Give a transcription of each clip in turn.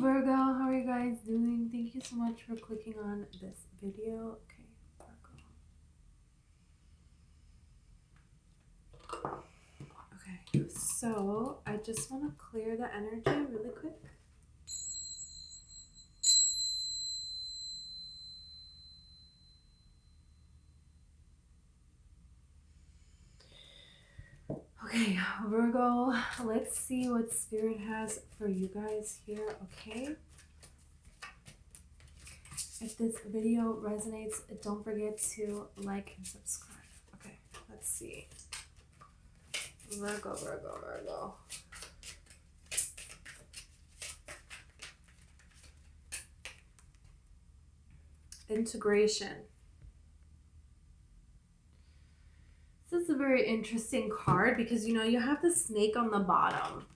Virgo, how are you guys doing? Thank you so much for clicking on this video. Okay, Virgo. Okay, so I just want to clear the energy really quick. Okay, Virgo, let's see what Spirit has for you guys here, okay? If this video resonates, don't forget to like and subscribe. Okay, let's see. Virgo, Virgo, Virgo. Integration. This is a very interesting card because, you know, you have the snake on the bottom.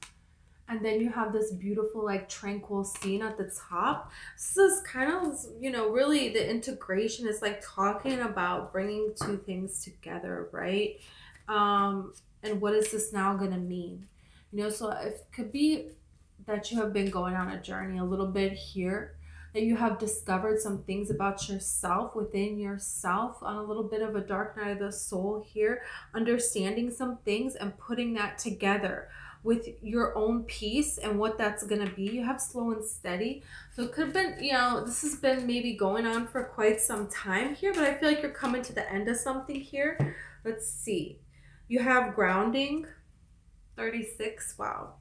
And then you have this beautiful, like, tranquil scene at the top. This is kind of, you know, really the integration is like talking about bringing two things together, right? And what is this now going to mean? You know, so it could be that you have been going on a journey a little bit here, that you have discovered some things about yourself within yourself on a little bit of a dark night of the soul here, understanding some things and putting that together with your own peace and what that's going to be. You have slow and steady. So it could have been, you know, this has been maybe going on for quite some time here, but I feel like you're coming to the end of something here. Let's see. You have grounding, 36. Wow.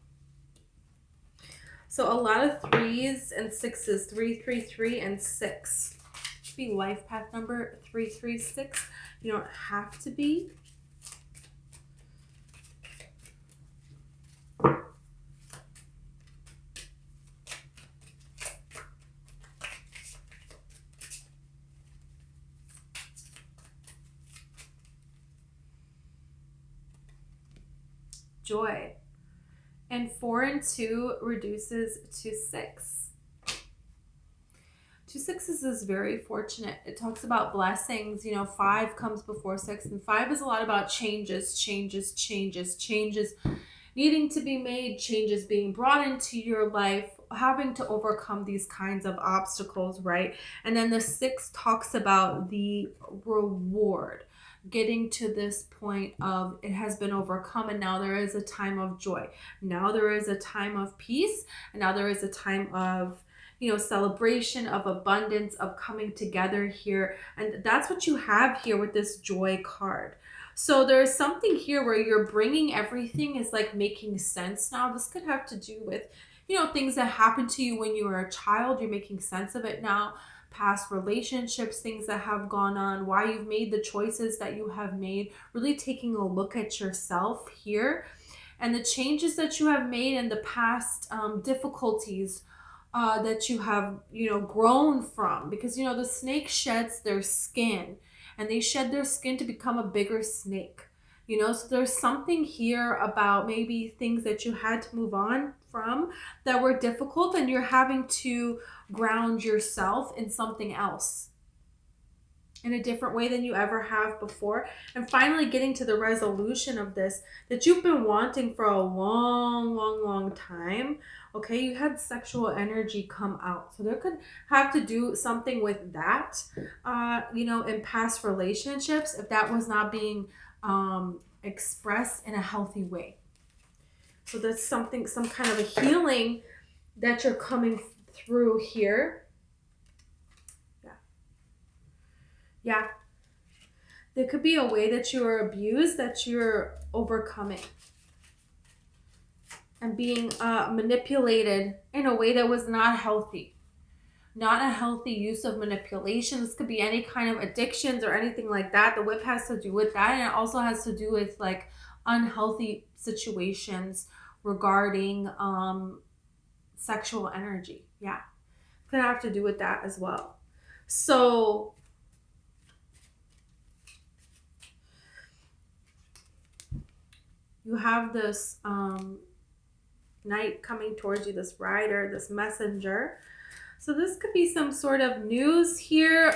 So a lot of 3s and 6s, 333 and 6. Should be life path number 336. You don't have to be. Joy. And 4 and 2 reduces to 6. 2 6s is very fortunate. It talks about blessings. You know, 5 comes before 6, and 5 is a lot about changes needing to be made, changes being brought into your life, having to overcome these kinds of obstacles, right? And then the 6 talks about the reward, getting to this point of it has been overcome, and now there is a time of joy. Now there is a time of peace, and now there is a time of, you know, celebration, of abundance, of coming together here. And that's what you have here with this joy card. So there's something here where you're bringing everything is like making sense now. This could have to do with, you know, things that happened to you when you were a child. You're making sense of it now. Past relationships, things that have gone on, why you've made the choices that you have made, really taking a look at yourself here and the changes that you have made in the past, difficulties that you have, you know, grown from. Because, you know, the snake sheds their skin, and they shed their skin to become a bigger snake. You know, so there's something here about maybe things that you had to move on from that were difficult, and you're having to ground yourself in something else in a different way than you ever have before. And finally getting to the resolution of this that you've been wanting for a long time. Okay, you had sexual energy come out. So there could have to do something with that, you know, in past relationships, if that was not being expressed in a healthy way. So there's something, some kind of a healing that you're coming through here. Yeah. There could be a way that you were abused that you're overcoming, and being manipulated in a way that was not healthy. Not a healthy use of manipulation. This could be any kind of addictions or anything like that. The whip has to do with that. And it also has to do with like unhealthy situations regarding sexual energy. Yeah. It's going to have to do with that as well. So you have this knight coming towards you, this rider, this messenger. So this could be some sort of news here,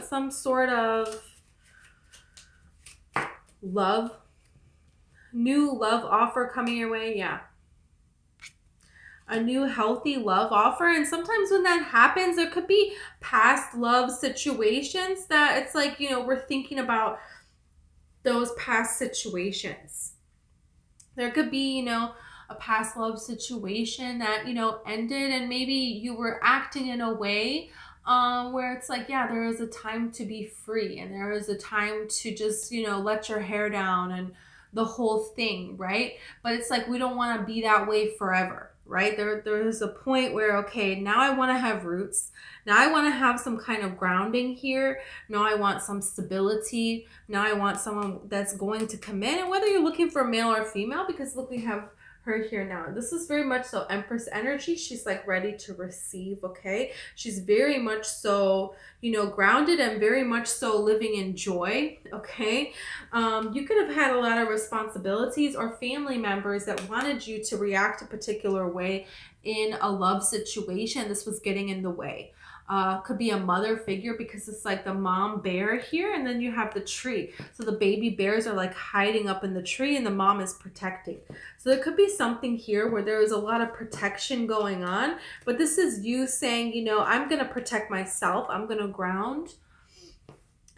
some sort of love, new love offer coming your way. Yeah. a new healthy love offer. And sometimes when that happens, there could be past love situations that it's like, we're thinking about those past situations. There could be, a past love situation that, ended, and maybe you were acting in a way where it's like, yeah, there is a time to be free, and there is a time to just, let your hair down and the whole thing, right? But it's like we don't want to be that way forever, right? There is a point where, okay, now I want to have roots. Now I want to have some kind of grounding here. Now I want some stability. Now I want someone that's going to commit. And whether you're looking for male or female, because look, we have her here now. This is very much so Empress energy. She's like ready to receive, okay? She's very much so, grounded, and very much so living in joy, okay? You could have had a lot of responsibilities or family members that wanted you to react a particular way in a love situation. This was getting in the way. Could be a mother figure, because it's like the mom bear here, and then you have the tree. So the baby bears are like hiding up in the tree, and the mom is protecting. So there could be something here where there is a lot of protection going on, but this is you saying, I'm going to protect myself. I'm going to ground,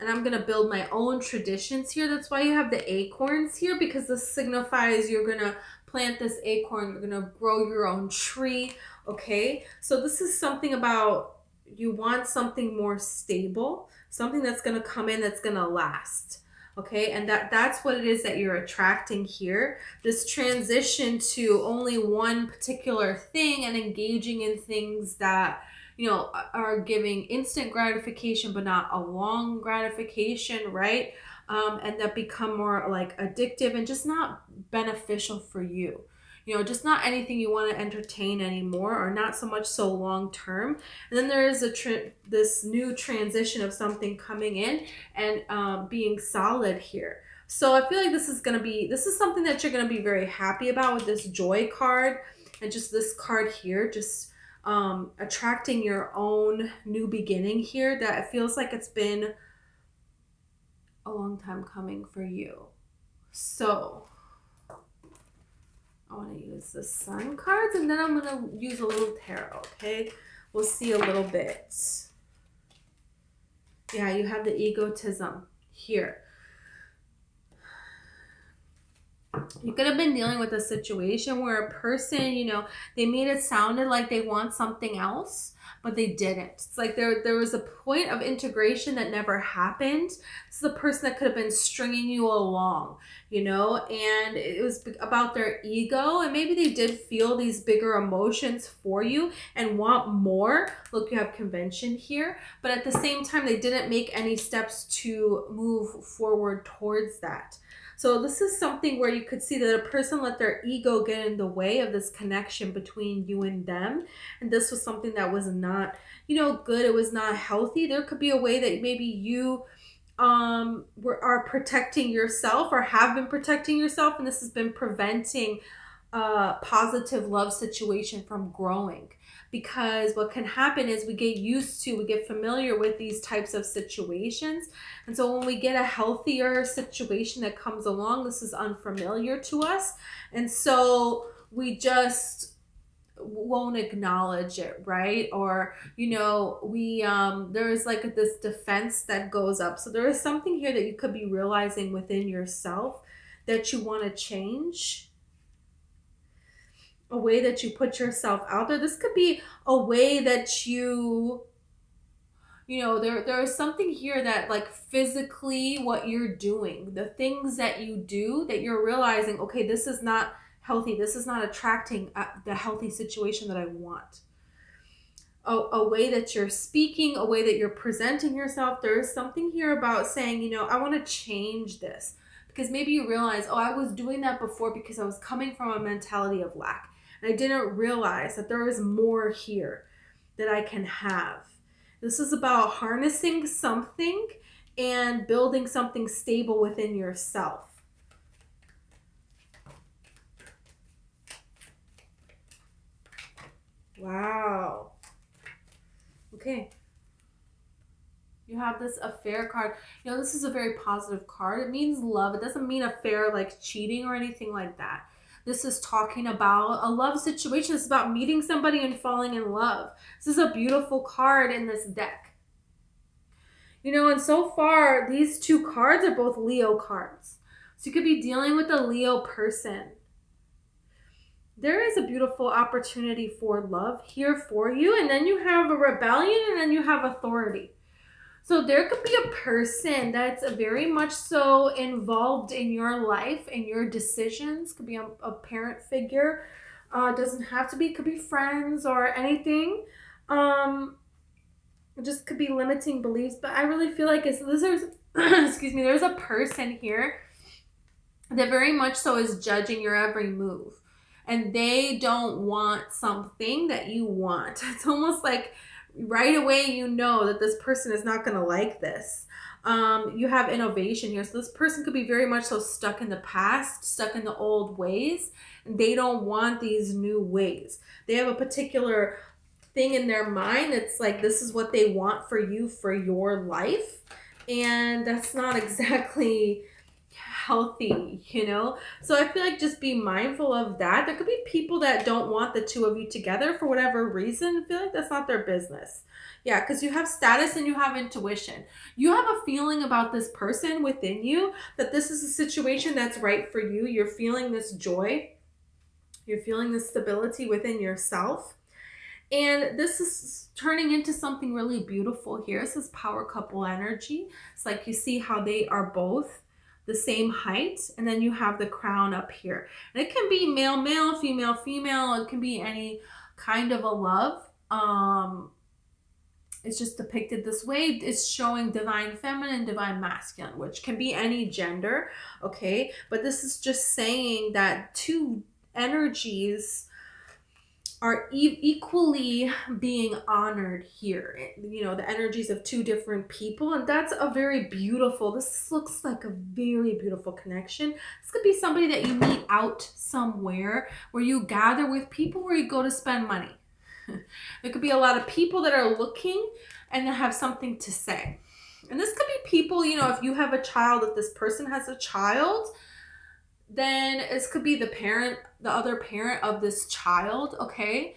and I'm going to build my own traditions here. That's why you have the acorns here, because this signifies you're going to plant this acorn. You're going to grow your own tree. Okay. So this is something about, you want something more stable, something that's going to come in, that's going to last. Okay. And that's what it is that you're attracting here. This transition to only one particular thing and engaging in things that, are giving instant gratification, but not a long gratification, right? And that become more like addictive and just not beneficial for you. Just not anything you want to entertain anymore, or not so much so long term. And then there is this new transition of something coming in and being solid here. So I feel like this is something that you're going to be very happy about with this joy card, and just this card here, just attracting your own new beginning here, that it feels like it's been a long time coming for you. So I want to use the sun cards, and then I'm going to use a little tarot, okay? We'll see a little bit. Yeah, you have the egotism here. You could have been dealing with a situation where a person, they made it sounded like they want something else, but they didn't. It's like there was a point of integration that never happened. This is a person that could have been stringing you along, and it was about their ego, and maybe they did feel these bigger emotions for you and want more. Look, you have convention here, but at the same time, they didn't make any steps to move forward towards that. So this is something where you could see that a person let their ego get in the way of this connection between you and them. And this was something that was not, good. It was not healthy. There could be a way that maybe you are protecting yourself, or have been protecting yourself, and this has been preventing a positive love situation from growing. Because what can happen is we get familiar with these types of situations. And so when we get a healthier situation that comes along, this is unfamiliar to us. And so we just won't acknowledge it, right? Or, there is like this defense that goes up. So there is something here that you could be realizing within yourself that you want to change. A way that you put yourself out there. This could be a way that there is something here that, like, physically what you're doing, the things that you do, that you're realizing, okay, this is not healthy. This is not attracting the healthy situation that I want. A way that you're speaking, a way that you're presenting yourself. There is something here about saying, I want to change this. Because maybe you realize, I was doing that before because I was coming from a mentality of lack. And I didn't realize that there is more here that I can have. This is about harnessing something and building something stable within yourself. Wow. Okay. You have this affair card. This is a very positive card. It means love. It doesn't mean affair like cheating or anything like that. This is talking about a love situation. It's about meeting somebody and falling in love. This is a beautiful card in this deck. And so far, these two cards are both Leo cards. So you could be dealing with a Leo person. There is a beautiful opportunity for love here for you. And then you have a rebellion, and then you have authority. So there could be a person that's very much so involved in your life and your decisions. Could be a parent figure. Doesn't have to be. Could be friends or anything. It just could be limiting beliefs. But I really feel like there's a person here that very much so is judging your every move. And they don't want something that you want. It's almost like right away you know that this person is not going to like this. You have innovation here. So this person could be very much so stuck in the past, stuck in the old ways. And they don't want these new ways. They have a particular thing in their mind. It's like this is what they want for you for your life. And that's not exactly healthy, So I feel like just be mindful of that. There could be people that don't want the two of you together for whatever reason. I feel like that's not their business. Yeah, because you have status and you have intuition. You have a feeling about this person within you that this is a situation that's right for you. You're feeling this joy. You're feeling this stability within yourself. And this is turning into something really beautiful here. This is power couple energy. It's like you see how they are both the same height, and then you have the crown up here. And it can be male, male, female, female. It can be any kind of a love. It's just depicted this way. It's showing divine feminine, divine masculine, which can be any gender, okay? But this is just saying that two energies are equally being honored here. The energies of two different people. And that's this looks like a very beautiful connection. This could be somebody that you meet out somewhere where you gather with people where you go to spend money. There could be a lot of people that are looking and that have something to say. And this could be people, if you have a child, if this person has a child, then this could be the other parent of this child, okay?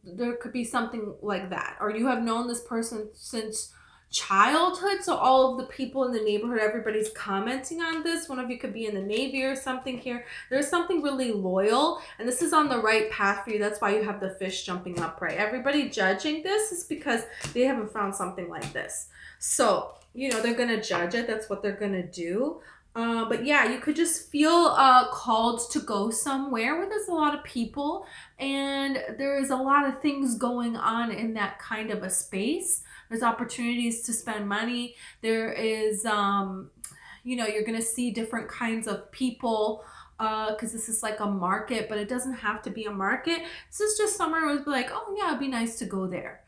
There could be something like that. Or you have known this person since childhood, so all of the people in the neighborhood, everybody's commenting on this. One of you could be in the Navy or something here. There's something really loyal, and this is on the right path for you. That's why you have the fish jumping up, right? Everybody judging this is because they haven't found something like this. So they're going to judge it. That's what they're going to do. But yeah, you could just feel called to go somewhere where there's a lot of people and there is a lot of things going on in that kind of a space. There's opportunities to spend money. There is, you're going to see different kinds of people because this is like a market, but it doesn't have to be a market. This is just somewhere where it's like, oh yeah, it'd be nice to go there,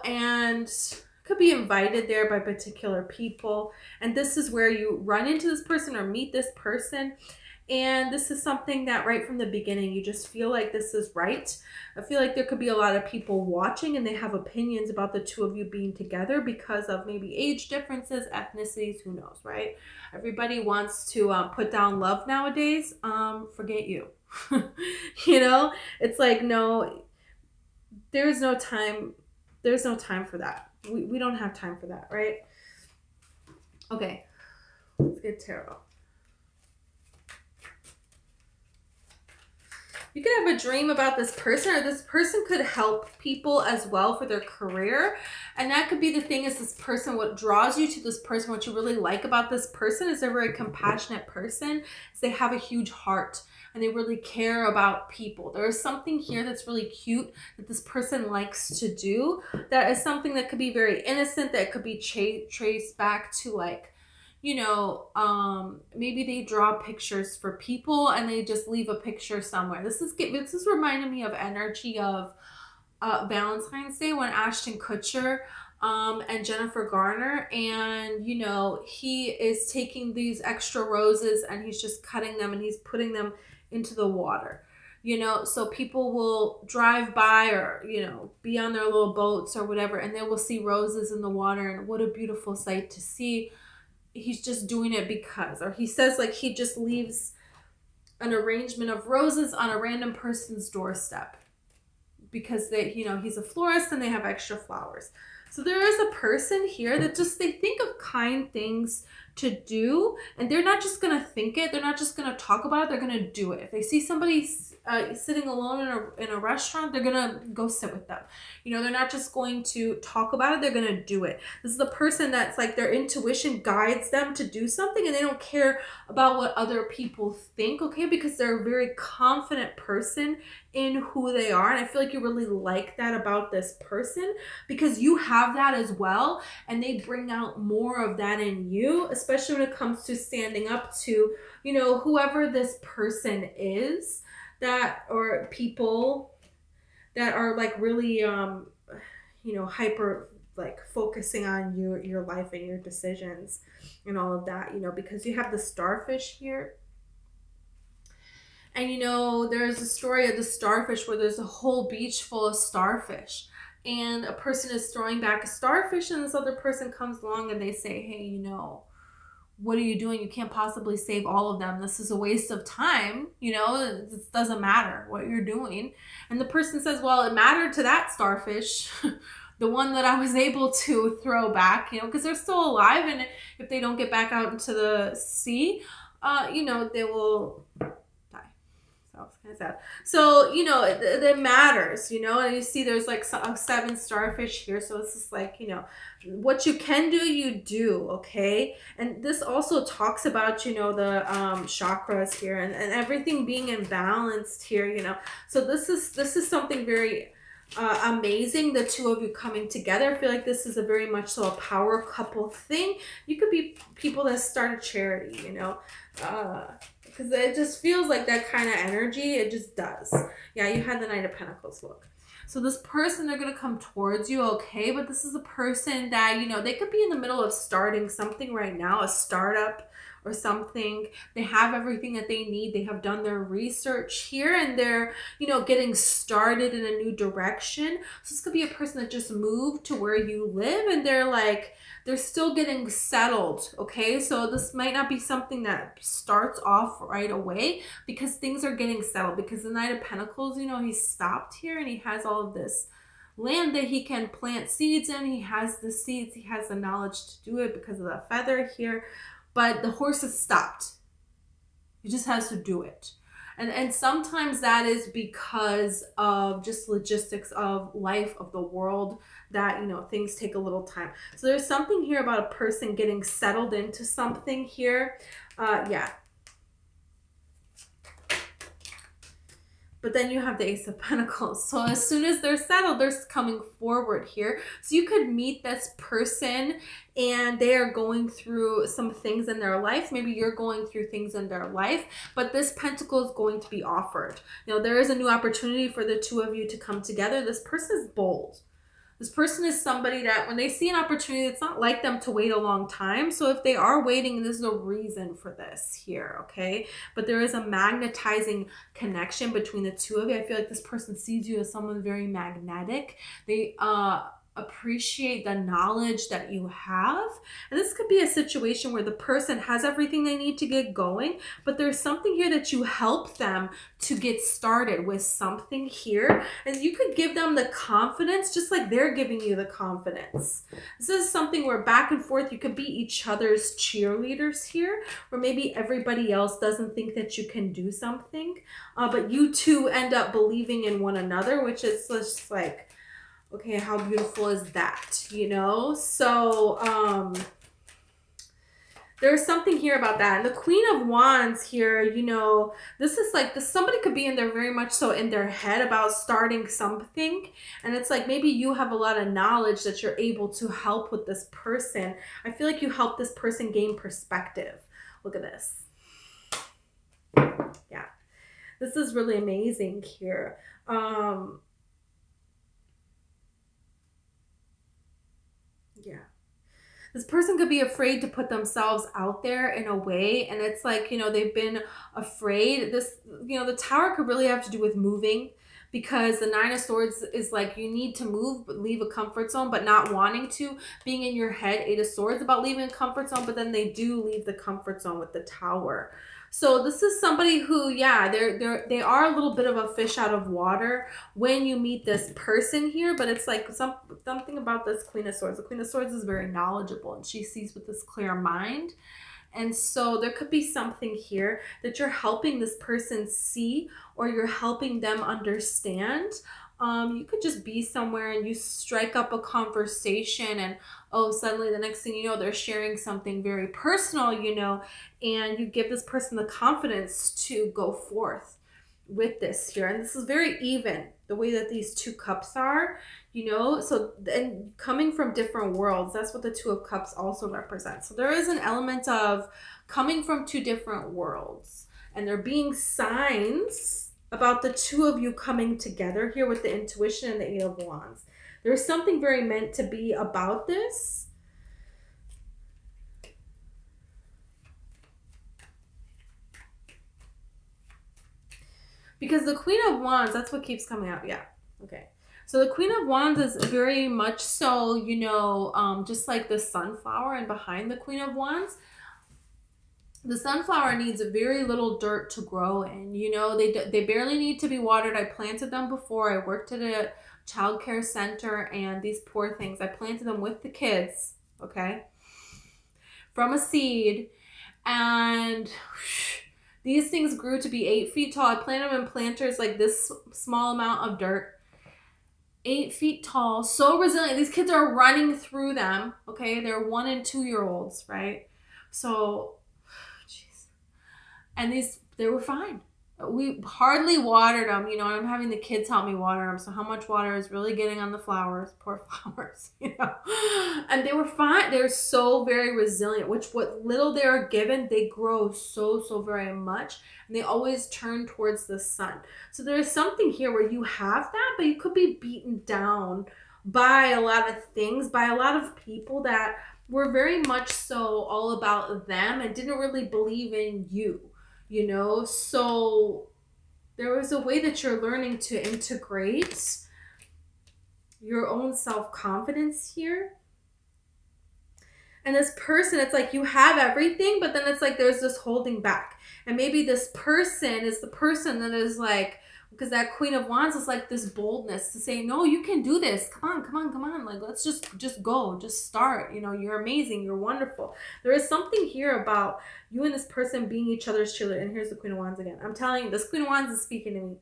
and could be invited there by particular people. And this is where you run into this person or meet this person. And this is something that right from the beginning, you just feel like this is right. I feel like there could be a lot of people watching and they have opinions about the two of you being together because of maybe age differences, ethnicities, who knows, right? Everybody wants to put down love nowadays. Forget you. It's like, no, there's no time. There's no time for that. We don't have time for that, right? Okay, let's get tarot. You could have a dream about this person, or this person could help people as well for their career. And that could be the thing is this person, what draws you to this person, what you really like about this person is they're a very compassionate person, is they have a huge heart and they really care about people. There is something here that's really cute that this person likes to do. That is something that could be very innocent, that could be traced back to like, maybe they draw pictures for people and they just leave a picture somewhere. This is reminding me of energy of Valentine's Day when Ashton Kutcher and Jennifer Garner, and he is taking these extra roses and he's just cutting them and he's putting them into the water. So people will drive by or, be on their little boats or whatever, and they will see roses in the water, and what a beautiful sight to see. he's just doing it because, or he says like he just leaves an arrangement of roses on a random person's doorstep because they, he's a florist and they have extra flowers. So there is a person here that just, they think of kind things to do, and they're not just going to think it. They're not just going to talk about it. They're going to do it. If they see somebody sitting alone in a restaurant, they're going to go sit with them. They're not just going to talk about it. They're going to do it. This is the person that's like their intuition guides them to do something, and they don't care about what other people think, okay? Because they're a very confident person in who they are. And I feel like you really like that about this person, because you have that as well, and they bring out more of that in you, especially when it comes to standing up to, whoever this person is, that, or people that are like really, hyper, like focusing on your life and your decisions and all of that, because you have the starfish here. And there's a story of the starfish where there's a whole beach full of starfish, and a person is throwing back a starfish, and this other person comes along and they say, hey, what are you doing? You can't possibly save all of them. This is a waste of time. It doesn't matter what you're doing. And the person says, well, it mattered to that starfish, the one that I was able to throw back, because they're still alive. And if they don't get back out into the sea, they will die. So it's kind of sad. So, it matters, and you see there's like 7 starfish here. So it's just like, what you can do, you do, okay? And this also talks about, the chakras here and everything being imbalanced here, So this is something very amazing, the two of you coming together. I feel like this is a very much so a power couple thing. You could be people that start a charity, because it just feels like that kind of energy. It just does. Yeah, you had the Knight of Pentacles, look. So this person, they're going to come towards you, okay? But this is a person that, they could be in the middle of starting something right now, a startup or something. They have everything that they need. They have done their research here, and they're, getting started in a new direction. So this could be a person that just moved to where you live, and they're still getting settled, okay? So this might not be something that starts off right away, because things are getting settled. Because the Knight of Pentacles, he's stopped here, and he has all of this land that he can plant seeds in. He has the seeds. He has the knowledge to do it because of the feather here. But the horse has stopped. He just has to do it. And sometimes that is because of just logistics of life, of the world, that, things take a little time. So there's something here about a person getting settled into something here. Yeah. But then you have the Ace of Pentacles. So as soon as they're settled, they're coming forward here. So you could meet this person and they are going through some things in their life. Maybe you're going through things in their life, but this pentacle is going to be offered. There is a new opportunity for the two of you to come together. This person is bold. This person is somebody that when they see an opportunity, it's not like them to wait a long time. So if they are waiting, there's a reason for this here, okay? But there is a magnetizing connection between the two of you. I feel like this person sees you as someone very magnetic. They appreciate the knowledge that you have. And this could be a situation where the person has everything they need to get going, but there's something here that you help them to get started with something here. And you could give them the confidence just like they're giving you the confidence. This is something where back and forth, you could be each other's cheerleaders here, where maybe everybody else doesn't think that you can do something, but you two end up believing in one another, which is just like, okay, how beautiful is that, So there's something here about that. And the Queen of Wands here, this is like this, somebody could be in there very much so in their head about starting something. And it's like maybe you have a lot of knowledge that you're able to help with this person. I feel like you help this person gain perspective. Look at this. Yeah. This is really amazing here. Yeah. This person could be afraid to put themselves out there in a way. And it's like, they've been afraid. The Tower could really have to do with moving, because the Nine of Swords is like you need to move, but leave a comfort zone, but not wanting to. Being in your head, Eight of Swords about leaving a comfort zone, but then they do leave the comfort zone with the Tower. So this is somebody who, yeah, they are a little bit of a fish out of water when you meet this person here, but it's like something about this Queen of Swords. The Queen of Swords is very knowledgeable and she sees with this clear mind. And so there could be something here that you're helping this person see, or you're helping them understand. You could just be somewhere and you strike up a conversation, and oh, suddenly the next thing you know, they're sharing something very personal, and you give this person the confidence to go forth with this here. And this is very even, the way that these two cups are, so, and coming from different worlds, that's what the Two of Cups also represents. So there is an element of coming from two different worlds, and there being signs about the two of you coming together here with the intuition and the Eight of Wands. There's something very meant to be about this. Because the Queen of Wands, that's what keeps coming out. Yeah. Okay. So the Queen of Wands is very much so, just like the sunflower, and behind the Queen of Wands, the sunflower needs very little dirt to grow in. They barely need to be watered. I planted them before. I worked at a child care center, and these poor things, I planted them with the kids, okay, from a seed, and these things grew to be 8 feet tall. I planted them in planters like this small amount of dirt. 8 feet tall, so resilient. These kids are running through them, okay? They're 1 and 2 year olds, right? So, jeez. And they were fine. We hardly watered them, and I'm having the kids help me water them. So how much water is really getting on the flowers? Poor flowers, And they were fine. They're so very resilient, what little they are given, they grow so, so very much. And they always turn towards the sun. So there's something here where you have that, but you could be beaten down by a lot of things, by a lot of people that were very much so all about them and didn't really believe in you. So there was a way that you're learning to integrate your own self-confidence here. And this person, it's like you have everything, but then it's like there's this holding back. And maybe this person is the person that is like, because that Queen of Wands is like this boldness to say, no, you can do this. Come on, come on, come on. Like, let's just go, just start. You're amazing. You're wonderful. There is something here about you and this person being each other's cheerleader. And here's the Queen of Wands again. I'm telling you, this Queen of Wands is speaking to me.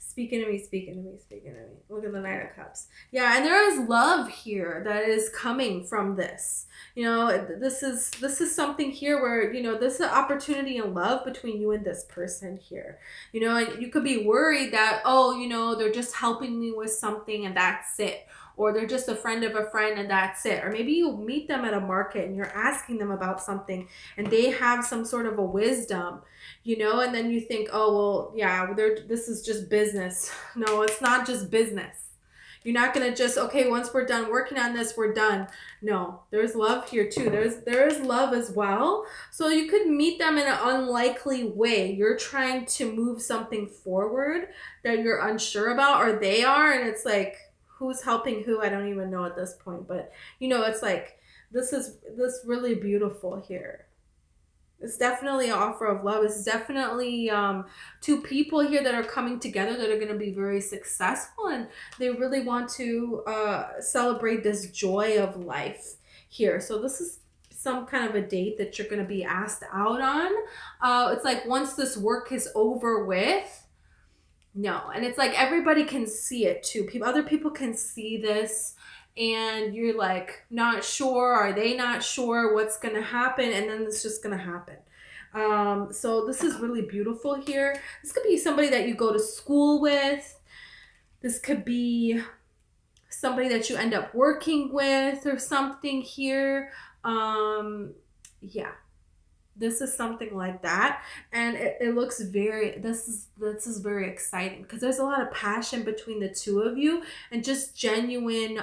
Speaking to me, speaking to me, speaking to me. Look at the Knight of Cups. Yeah, and there is love here that is coming from this. This is something here where, this is an opportunity and love between you and this person here. And you could be worried that, they're just helping me with something and that's it. Or they're just a friend of a friend and that's it. Or maybe you meet them at a market and you're asking them about something and they have some sort of a wisdom, and then you think, oh, well, yeah, this is just business. No, it's not just business. You're not going to just, okay, once we're done working on this, we're done. No, there's love here too. There is love as well. So you could meet them in an unlikely way. You're trying to move something forward that you're unsure about, or they are, and it's like, who's helping who? I don't even know at this point. But, it's like, this really beautiful here. It's definitely an offer of love. It's definitely two people here that are coming together that are going to be very successful, and they really want to celebrate this joy of life here. So this is some kind of a date that you're going to be asked out on. It's like once this work is over with, no. And it's like everybody can see it too. Other people can see this. And you're like not sure, are they not sure what's going to happen? And then it's just going to happen. So this is really beautiful here. This could be somebody that you go to school with. This could be somebody that you end up working with or something here. Yeah. This is something like that. And it looks this is very exciting because there's a lot of passion between the two of you and just genuine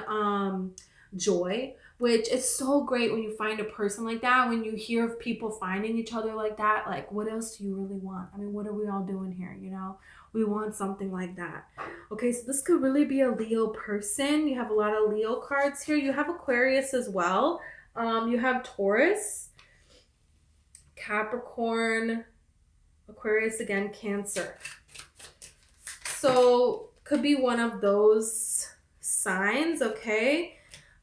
joy, which is so great when you find a person like that. When you hear of people finding each other like that, like, what else do you really want? I mean, what are we all doing here? We want something like that. Okay, so this could really be a Leo person. You have a lot of Leo cards here. You have Aquarius as well. You have Taurus, Capricorn, Aquarius again, Cancer. So could be one of those signs, okay?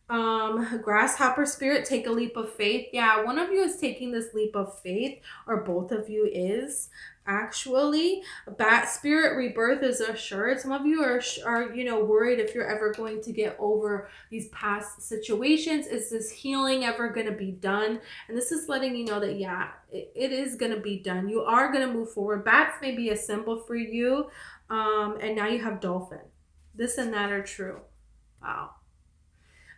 Grasshopper spirit, take a leap of faith. Yeah, one of you is taking this leap of faith, or both of you is actually. Bat spirit, rebirth is assured. Some of you are worried if you're ever going to get over these past situations. Is this healing ever going to be done? And this is letting you know that, yeah, it is going to be done. You are going to move forward. Bats may be a symbol for you. And now you have dolphin. This and that are true. Wow.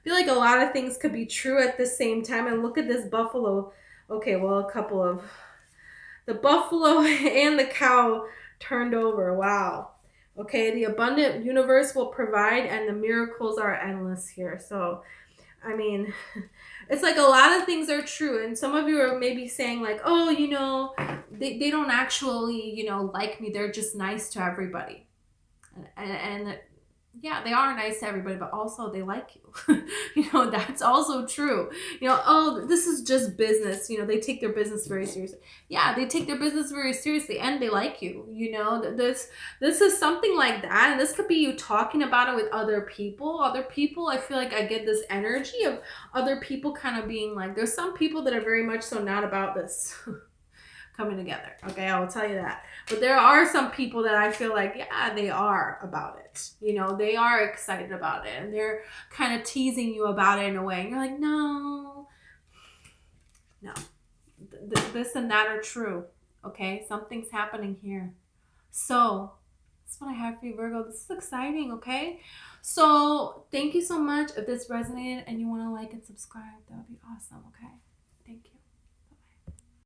I feel like a lot of things could be true at the same time. And look at this buffalo. Okay, well, a couple of... The buffalo and the cow turned over. Wow. Okay, the abundant universe will provide and the miracles are endless here. So, I mean, it's like a lot of things are true. And some of you are maybe saying like, oh, they don't actually, like me. They're just nice to everybody. And yeah, they are nice to everybody, but also they like you. That's also true. Oh, this is just business. They take their business very seriously. Yeah, they take their business very seriously and they like you. This is something like that. And this could be you talking about it with other people. Other people, I feel like I get this energy of other people kind of being like, there's some people that are very much so not about this coming together. Okay, I will tell you that. But there are some people that I feel like, yeah, they are about it. They are excited about it. And they're kind of teasing you about it in a way. And you're like, no. This and that are true. Okay, something's happening here. So, that's what I have for you, Virgo. This is exciting, okay? So, thank you so much. If this resonated and you want to like and subscribe, that would be awesome, okay? Thank you.